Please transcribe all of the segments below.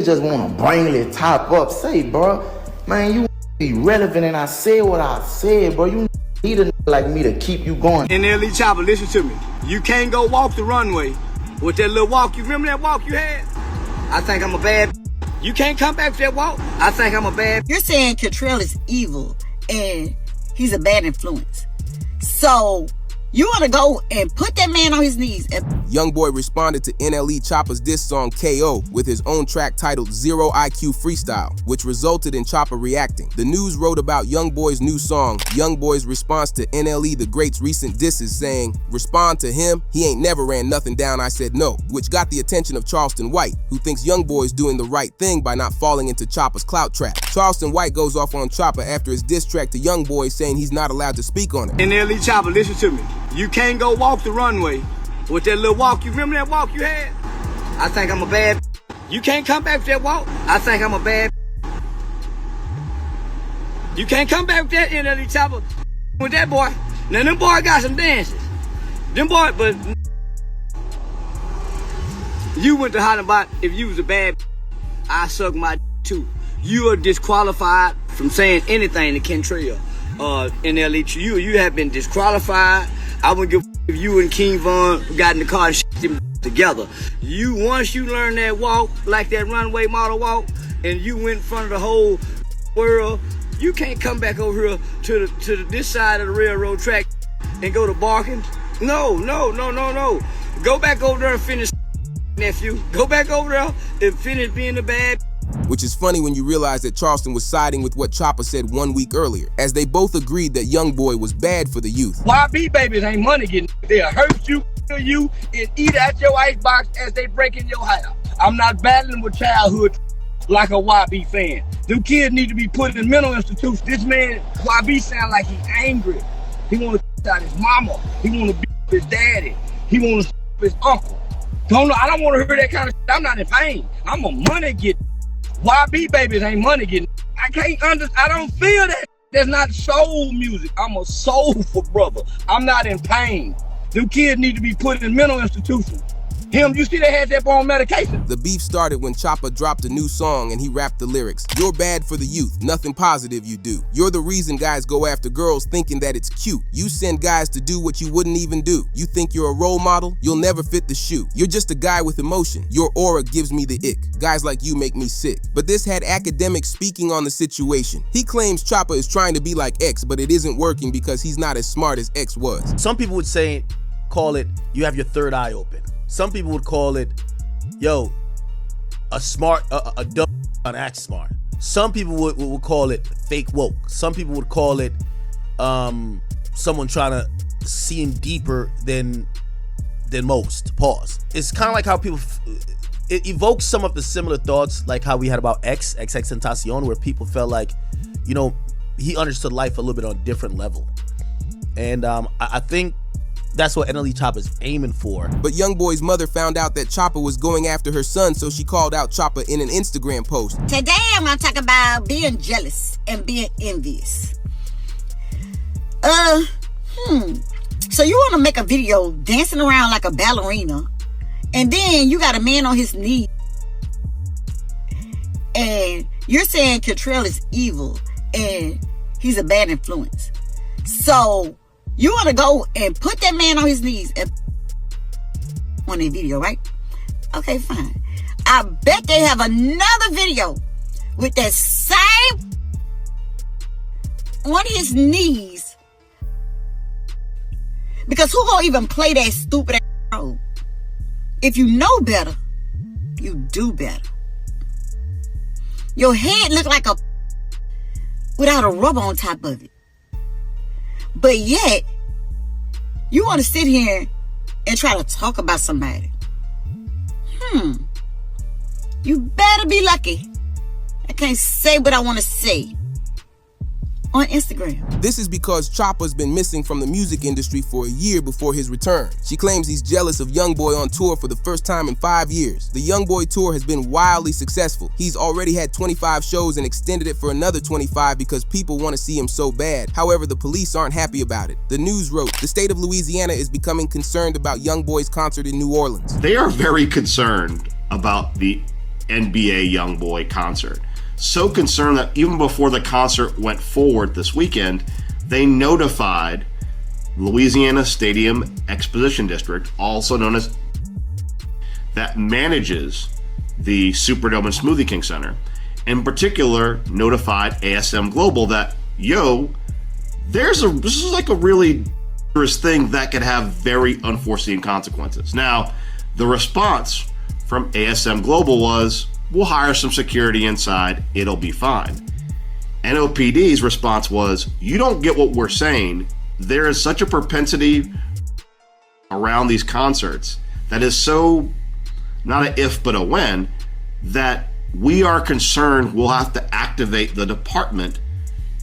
just want to brainly top up. Say, bro, man, you be relevant, and I said what I said, bro. You need a like me to keep you going. NLE Choppa, listen to me. You can't go walk the runway with that little walk. You remember that walk you had? I think I'm a bad. You can't come back to that walk. I think I'm a bad. You're saying Cantrell is evil and he's a bad influence. So you want to go and put that man on his knees. YoungBoy responded to NLE Choppa's diss song KO with his own track titled Zero IQ Freestyle, which resulted in Choppa reacting. The News wrote about YoungBoy's new song, YoungBoy's response to NLE the Great's recent disses, saying, "Respond to him, he ain't never ran nothing down, I said no," which got the attention of Charleston White, who thinks YoungBoy's doing the right thing by not falling into Choppa's clout trap. Charleston White goes off on Choppa after his diss track to YoungBoy, saying he's not allowed to speak on it. NLE Choppa, listen to me. You can't go walk the runway with that little walk. You remember that walk you had? I think I'm a bad. You can't come back with that walk. I think I'm a bad. You can't come back with that NLE Choppa with that boy. Now them boy got some dances. Them boy, but you went to hot about if you was a bad. I suck my too. You are disqualified from saying anything to Cantrell. NLE, you have been disqualified. I wouldn't give if you and King Von got in the car and shit them together. Once you learn that walk, like that runway model walk, and you went in front of the whole world, you can't come back over here to this side of the railroad track and go to barking. No. Go back over there and finish, nephew. Go back over there and finish being the bad. Which is funny when you realize that Charleston was siding with what Choppa said 1 week earlier, as they both agreed that YoungBoy was bad for the youth. YB babies ain't money getting. They'll hurt you, kill you, and eat out your icebox as they break in your house. I'm not battling with childhood like a YB fan. Them kids need to be put in mental institutions. This man, YB, sound like he's angry. He want to out his mama. He want to beat his daddy. He want to his uncle. I don't want to hear that kind of shit. I'm not in pain. I'm a money getter. YB babies ain't money getting. I don't feel that. That's not soul music. I'm a soulful brother. I'm not in pain. Them kids need to be put in mental institutions. You see they had that on medication. The beef started when Choppa dropped a new song and he rapped the lyrics. "You're bad for the youth, nothing positive you do. You're the reason guys go after girls thinking that it's cute. You send guys to do what you wouldn't even do. You think you're a role model? You'll never fit the shoe. You're just a guy with emotion. Your aura gives me the ick. Guys like you make me sick." But this had academics speaking on the situation. He claims Choppa is trying to be like X, but it isn't working because he's not as smart as X was. Some people would call it, you have your third eye open. Some people would call it, yo, a dumb act smart. Some people would call it fake woke. Some people would call it someone trying to seem deeper than most. Pause. It's kind of like how people, it evokes some of the similar thoughts like how we had about XXXTentacion, where people felt like, he understood life a little bit on a different level. And I think that's what NLE Choppa is aiming for. But YoungBoy's mother found out that Choppa was going after her son, so she called out Choppa in an Instagram post. Today I'm gonna talk about being jealous and being envious. So you wanna make a video dancing around like a ballerina, and then you got a man on his knee, and you're saying Cantrell is evil and he's a bad influence. So you want to go and put that man on his knees on a video, right? Okay, fine. I bet they have another video with that same on his knees. Because who gonna even play that stupid ass role? If you know better, you do better. Your head look like a without a rubber on top of it. But yet, you want to sit here and try to talk about somebody. You better be lucky. I can't say what I want to say on Instagram. This is because Choppa's been missing from the music industry for a year before his return. She claims he's jealous of YoungBoy on tour for the first time in 5 years. The YoungBoy tour has been wildly successful. He's already had 25 shows and extended it for another 25 because people want to see him so bad. However, the police aren't happy about it. The News wrote, "The state of Louisiana is becoming concerned about YoungBoy's concert in New Orleans." They are very concerned about the NBA YoungBoy concert. So concerned that even before the concert went forward this weekend, they notified Louisiana Stadium Exposition District, also known as, that manages the Superdome and Smoothie King Center, in particular notified ASM Global that, yo, this is like a really dangerous thing that could have very unforeseen consequences. Now, the response from ASM Global was, we'll hire some security inside, it'll be fine. NOPD's response was, you don't get what we're saying. There is such a propensity around these concerts that is so, not an if but a when, that we are concerned we'll have to activate the department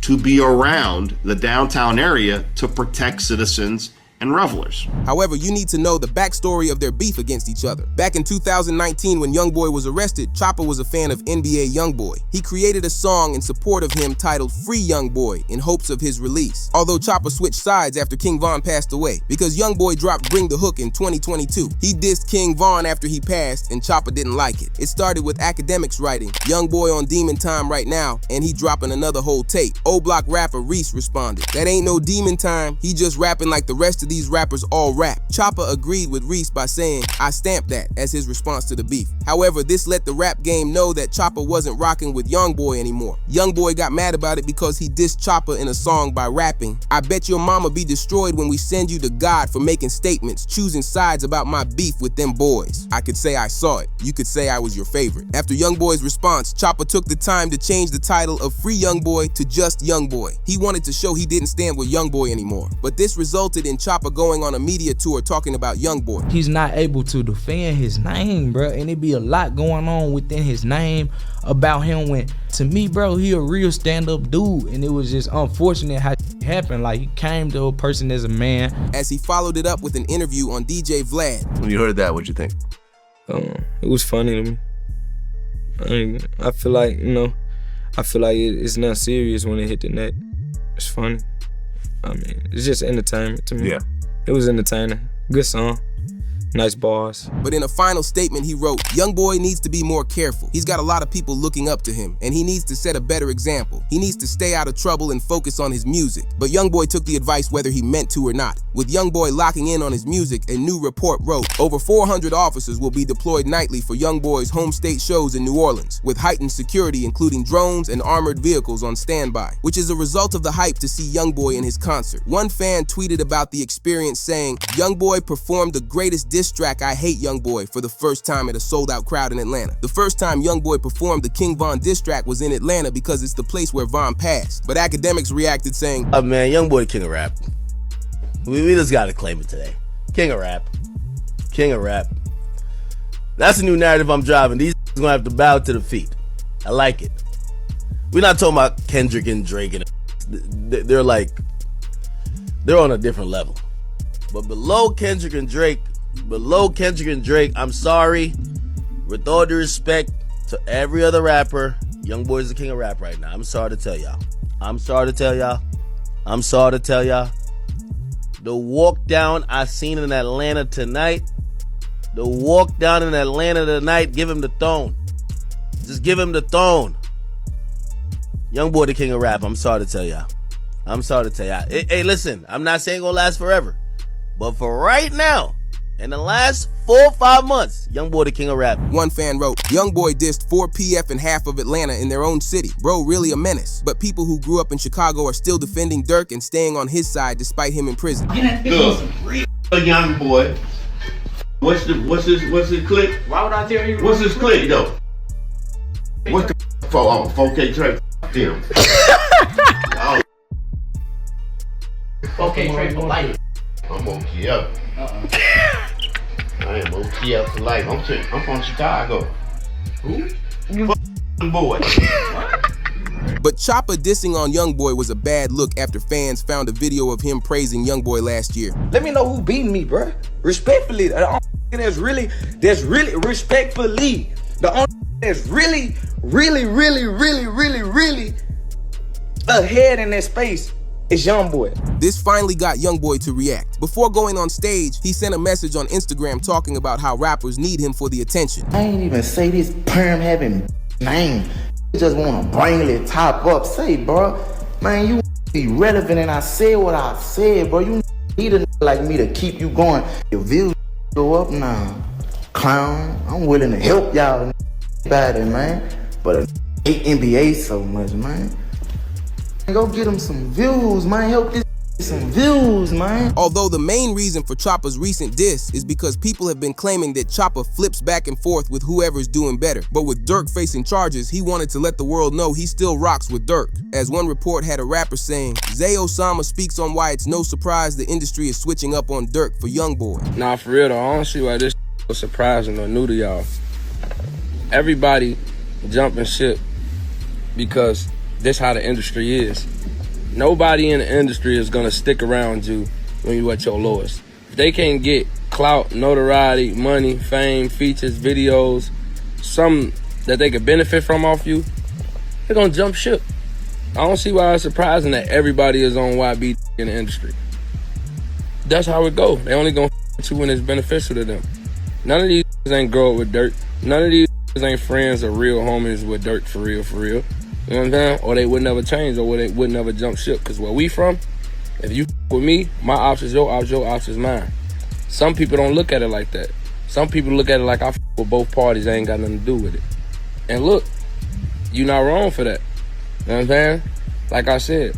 to be around the downtown area to protect citizens and revelers. However, you need to know the backstory of their beef against each other. Back in 2019, when YoungBoy was arrested, Choppa was a fan of NBA YoungBoy. He created a song in support of him titled Free YoungBoy in hopes of his release. Although Choppa switched sides after King Von passed away, because YoungBoy dropped Bring the Hook in 2022. He dissed King Von after he passed, and Choppa didn't like it. It started with Academics writing, YoungBoy on Demon Time right now, and he dropping another whole tape. O-Block rapper Reese responded, that ain't no demon time, he just rapping like the rest of these rappers all rap. Choppa agreed with Reese by saying, I stamped that, as his response to the beef. However, this let the rap game know that Choppa wasn't rocking with YoungBoy anymore. YoungBoy got mad about it because he dissed Choppa in a song by rapping, I bet your mama be destroyed when we send you to God for making statements, choosing sides about my beef with them boys. I could say I saw it. You could say I was your favorite. After YoungBoy's response, Choppa took the time to change the title of Free YoungBoy to just YoungBoy. He wanted to show he didn't stand with YoungBoy anymore. But this resulted in Choppa going on a media tour talking about YoungBoy. He's not able to defend his name, bro, and it be a lot going on within his name about him when, to me, bro, he a real stand-up dude, and it was just unfortunate how it happened. Like, he came to a person as a man. As he followed it up with an interview on DJ Vlad. When you heard that, what'd you think? It was funny to me. I feel like, it's not serious when it hit the net. It's funny. It's just entertainment to me. Yeah. It was entertaining. Good song. Nice bars. But in a final statement he wrote, YoungBoy needs to be more careful. He's got a lot of people looking up to him, and he needs to set a better example. He needs to stay out of trouble and focus on his music. But YoungBoy took the advice whether he meant to or not. With YoungBoy locking in on his music, a new report wrote, over 400 officers will be deployed nightly for YoungBoy's home state shows in New Orleans, with heightened security including drones and armored vehicles on standby, which is a result of the hype to see YoungBoy in his concert. One fan tweeted about the experience saying, YoungBoy performed the greatest diss track I Hate YoungBoy for the first time at a sold-out crowd in Atlanta. The first time YoungBoy performed the King Von diss track was in Atlanta because it's the place where Von passed. But Academics reacted saying, man, YoungBoy king of rap. We just gotta claim it today. King of rap. King of rap. That's a new narrative I'm driving. These gonna have to bow to the feet. I like it. We're not talking about Kendrick and Drake, and they're on a different level. But below Kendrick and Drake, I'm sorry, with all due respect to every other rapper, YoungBoy is the king of rap right now. I'm sorry to tell y'all. The walk down I seen in Atlanta tonight, give him the throne. Just give him the throne. YoungBoy the king of rap. I'm sorry to tell y'all. Hey, listen, I'm not saying it's gonna last forever, but for right now, in the last 4 or 5 months, YoungBoy the king of rap. One fan wrote, YoungBoy dissed 4 PF and half of Atlanta in their own city. Bro, really a menace. But people who grew up in Chicago are still defending Dirk and staying on his side despite him in prison. Look, YoungBoy. What's his click? Why would I tell you? What's his click though? What's the 4K track? Them. 4K track for life. I'm okay up. I am okay up for life. I'm from Chicago. Who? Boy. But Choppa dissing on YoungBoy was a bad look after fans found a video of him praising YoungBoy last year. Let me know who beating me, bruh. Respectfully, the only that's really respectfully, the only that's really ahead in that space It's YoungBoy. This finally got YoungBoy to react. Before going on stage, he sent a message on Instagram talking about how rappers need him for the attention. I ain't even say this perm having name. You just wanna bring it top up. Say, bro, man, you be relevant and I said what I said, bro. You need a like me to keep you going. Your views go up now. Clown, I'm willing to help y'all about it, man. But I hate NBA so much, man. Go get him some views, man. Help this some views, man. Although the main reason for Choppa's recent diss is because people have been claiming that Choppa flips back and forth with whoever's doing better. But with Durk facing charges, he wanted to let the world know he still rocks with Durk. As one report had a rapper saying, Zay Osama speaks on why it's no surprise the industry is switching up on Durk for YoungBoy. Nah, for real though, I don't see why this was surprising or new to y'all. Everybody jumping ship because this how the industry is. Nobody in the industry is gonna stick around you when you at your lowest. If they can't get clout, notoriety, money, fame, features, videos, something that they could benefit from off you, they're gonna jump ship. I don't see why it's surprising that everybody is on YB in the industry. That's how it go. They only gonna with you when it's beneficial to them. None of these ain't grow up with Durk. None of these ain't friends or real homies with Durk for real, for real. You know what I'm saying? Or they would never change, or they would never jump ship. Because where we from, if you with me, my ops is your ops is mine. Some people don't look at it like that. Some people look at it like I with both parties, I ain't got nothing to do with it. And look, you not wrong for that. You know what I'm saying? Like I said,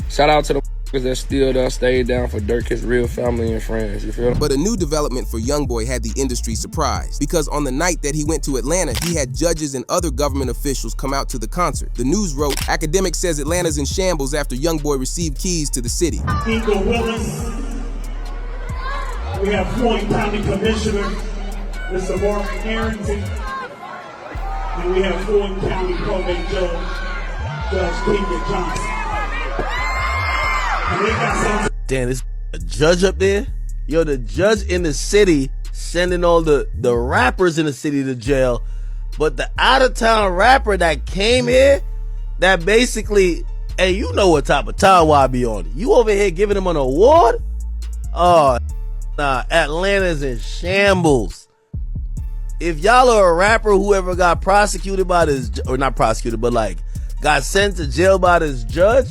shout out to the that still there, stayed down for Durk, his real family and friends, you feel me? But a new development for YoungBoy had the industry surprised, because on the night that he went to Atlanta, he had judges and other government officials come out to the concert. The news wrote, Academic says Atlanta's in shambles after YoungBoy received keys to the city. Eagle Willis. We have Floyd County Commissioner, Mr. Mark Harrington. And we have Floyd County Probate Judge, Judge Keegan Johnson. Damn, there's a judge up there? Yo, the judge in the city sending all the rappers in the city to jail, but the out-of-town rapper that came here, that basically, hey, you know what type of time I be on. You over here giving him an award? Oh, nah, Atlanta's in shambles. If y'all are a rapper who ever got prosecuted by this, or not prosecuted, but like got sent to jail by this judge,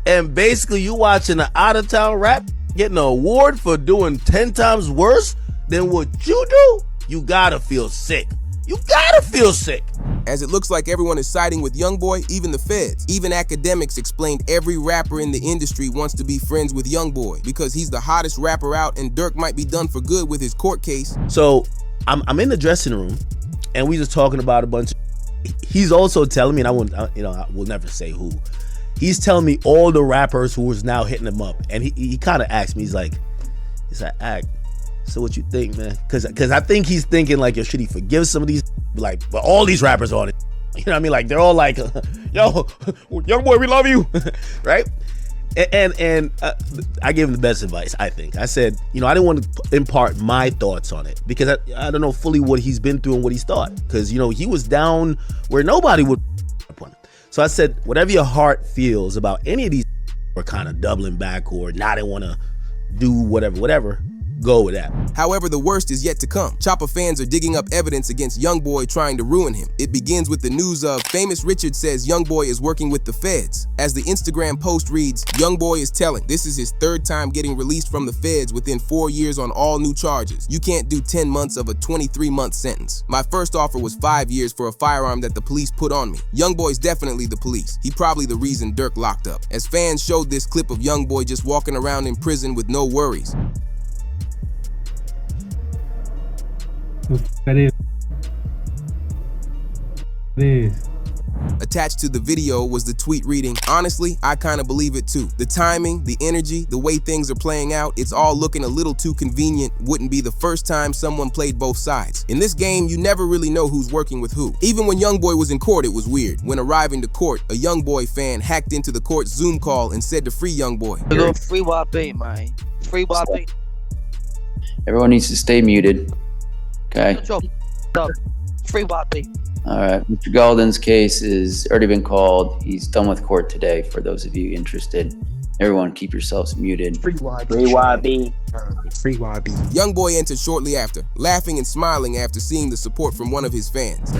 and basically you watching an out-of-town rap getting an award for doing 10 times worse than what you do, you gotta feel sick. You gotta feel sick. As it looks like everyone is siding with YoungBoy, even the feds. Even Academics explained every rapper in the industry wants to be friends with YoungBoy because he's the hottest rapper out and Durk might be done for good with his court case. So I'm in the dressing room and we just talking about a bunch of, he's also telling me, and I will never say who, he's telling me all the rappers who was now hitting him up, and he kind of asked me, he's like, Act, so what you think, man? Because I think he's thinking like, yo, should he forgive some of these, like, but all these rappers on it, you know what I mean? Like they're all like, yo, YoungBoy, we love you, right? And I gave him the best advice, I think. I said, I didn't want to impart my thoughts on it because I don't know fully what he's been through and what he's thought, because he was down where nobody would. So I said, whatever your heart feels about any of these are kind of doubling back or not, they want to do whatever, go with that. However, the worst is yet to come. Choppa fans are digging up evidence against YoungBoy trying to ruin him. It begins with the news of Famous Richard says YoungBoy is working with the feds. As the Instagram post reads, YoungBoy is telling, this is his third time getting released from the feds within 4 years on all new charges. You can't do 10 months of a 23-month sentence. My first offer was 5 years for a firearm that the police put on me. YoungBoy's definitely the police. He probably the reason Durk locked up. As fans showed this clip of YoungBoy just walking around in prison with no worries. Attached to the video was the tweet reading, honestly, I kind of believe it too. The timing, the energy, the way things are playing out, it's all looking a little too convenient. Wouldn't be the first time someone played both sides. In this game, you never really know who's working with who. Even when YoungBoy was in court, it was weird. When arriving to court, a YoungBoy fan hacked into the court's Zoom call and said to free YoungBoy. Free YB, man. Free YB. Everyone needs to stay muted. Okay. Free YB. All right, Mr. Golden's case has already been called. He's done with court today. For those of you interested, everyone keep yourselves muted. Free YB. Free YB. YoungBoy entered shortly after, laughing and smiling after seeing the support from one of his fans.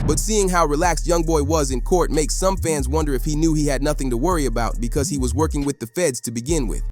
But seeing how relaxed YoungBoy was in court makes some fans wonder if he knew he had nothing to worry about because he was working with the feds to begin with.